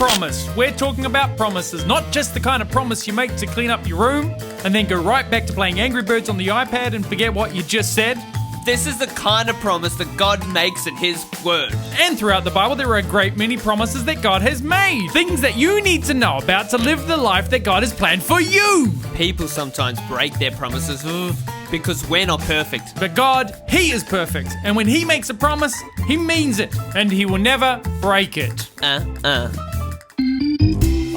iPromise. We're talking about promises, not just the kind of promise you make to clean up your room and then go right back to playing Angry Birds on the iPad and forget what you just said. This is the kind of promise that God makes at His word. And throughout the Bible, there are a great many promises that God has made. Things that you need to know about to live the life that God has planned for you. People sometimes break their promises because we're not perfect. But God, He is perfect. And when He makes a promise, He means it. And He will never break it.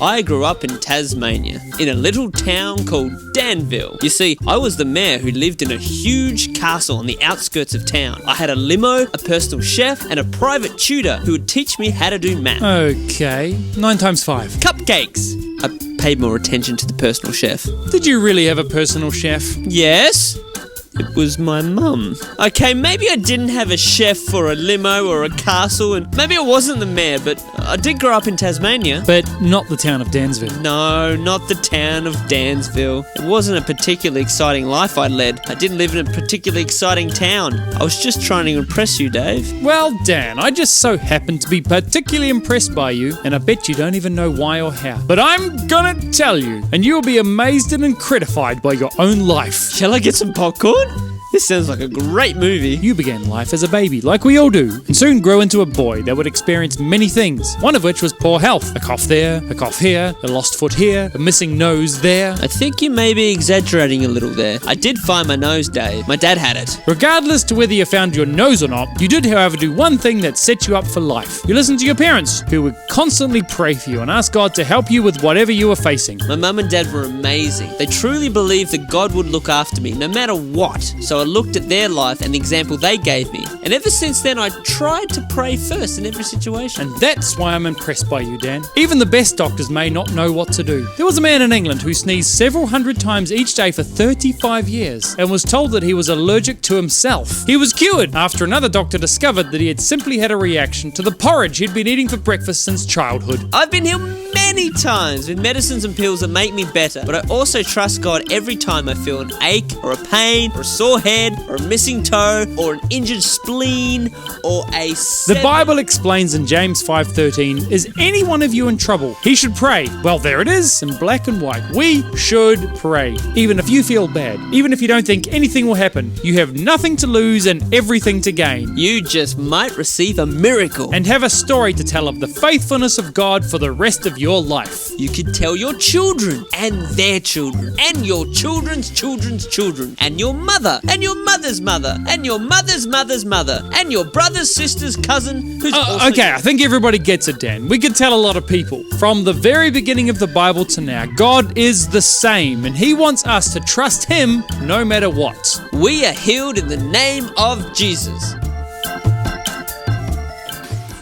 I grew up in Tasmania, in a little town called Danville. You see, I was the mayor who lived in a huge castle on the outskirts of town. I had a limo, a personal chef, and a private tutor who would teach me how to do math. Okay, 9 times 5. Cupcakes! I paid more attention to the personal chef. Did you really have a personal chef? Yes. It was my mum. Okay, maybe I didn't have a chef or a limo or a castle, and maybe I wasn't the mayor, but I did grow up in Tasmania. But not the town of Dansville. No, not the town of Dansville. It wasn't a particularly exciting life I led. I didn't live in a particularly exciting town. I was just trying to impress you, Dave. Well, Dan, I just so happen to be particularly impressed by you, and I bet you don't even know why or how. But I'm gonna tell you, and you'll be amazed and incredified by your own life. Shall I get some popcorn? This sounds like a great movie. You began life as a baby, like we all do, and soon grew into a boy that would experience many things, one of which was poor health. A cough there, a cough here, a lost foot here, a missing nose there. I think you may be exaggerating a little there. I did find my nose, Dave. My dad had it. Regardless to whether you found your nose or not, you did, however, do one thing that set you up for life. You listened to your parents, who would constantly pray for you and ask God to help you with whatever you were facing. My mum and dad were amazing. They truly believed that God would look after me, no matter what. So I looked at their life and the example they gave me. And ever since then, I tried to pray first in every situation. And that's why I'm impressed by you, Dan. Even the best doctors may not know what to do. There was a man in England who sneezed several hundred times each day for 35 years and was told that he was allergic to himself. He was cured after another doctor discovered that he had simply had a reaction to the porridge he'd been eating for breakfast since childhood. I've been healed many times with medicines and pills that make me better, but I also trust God every time I feel an ache or a pain or a sore head or a missing toe or an injured spleen or a The Bible explains in James 5:13, is any one of you in trouble? He should pray. Well, there it is in black and white. We should pray. Even if you feel bad, even if you don't think anything will happen, you have nothing to lose and everything to gain. You just might receive a miracle. And have a story to tell of the faithfulness of God for the rest of your life. You could tell your children and their children and your children's children's children and your mother and your mother's mother and your mother's mother's mother and your brother's sister's cousin who's also... Okay, I think everybody gets it, Dan. We could tell a lot of people. From the very beginning of the Bible to now, God is the same and He wants us to trust Him no matter what. We are healed in the name of Jesus.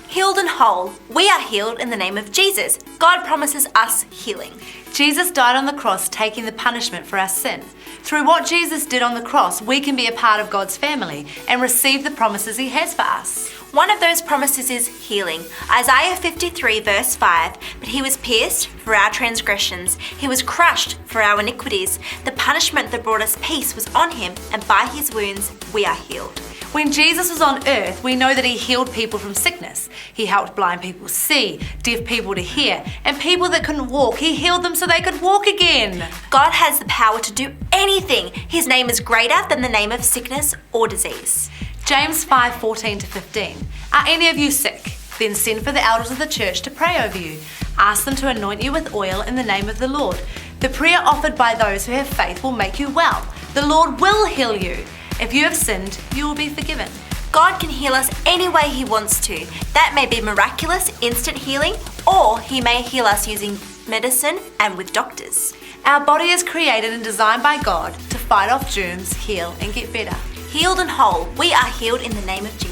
Healed and whole. We are healed in the name of Jesus. God promises us healing. Jesus died on the cross, taking the punishment for our sin. Through what Jesus did on the cross, we can be a part of God's family and receive the promises He has for us. One of those promises is healing. Isaiah 53 verse 5, but He was pierced for our transgressions. He was crushed for our iniquities. The punishment that brought us peace was on Him, and by His wounds we are healed. When Jesus was on earth, we know that He healed people from sickness. He helped blind people see, deaf people to hear, and people that couldn't walk, He healed them so they could walk again. God has the power to do anything. His name is greater than the name of sickness or disease. James 5:14-15. Are any of you sick? Then send for the elders of the church to pray over you. Ask them to anoint you with oil in the name of the Lord. The prayer offered by those who have faith will make you well. The Lord will heal you. If you have sinned, you will be forgiven. God can heal us any way He wants to. That may be miraculous, instant healing, or He may heal us using medicine and with doctors. Our body is created and designed by God to fight off germs, heal, and get better. Healed and whole, we are healed in the name of Jesus.